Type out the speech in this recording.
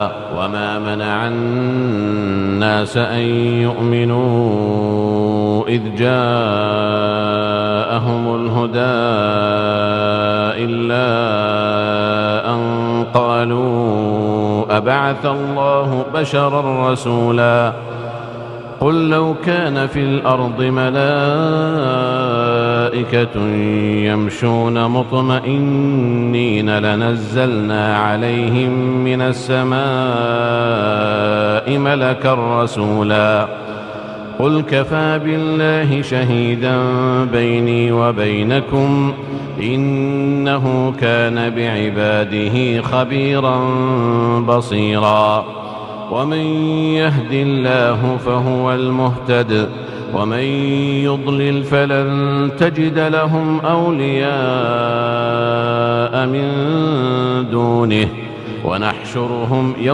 وما منع الناس أن يؤمنوا إذ جاءهم الهدى إلا أن قالوا أبعث الله بشرا رسولا قل لو كان في الأرض ملائكة يمشون مطمئنين لنزلنا عليهم من السماء ملكا رسولا قل كفى بالله شهيدا بيني وبينكم إنه كان بعباده خبيرا بصيرا ومن يهد الله فهو المهتد ومن يضلل فلن تجد لهم أولياء من دونه ونحشرهم يوم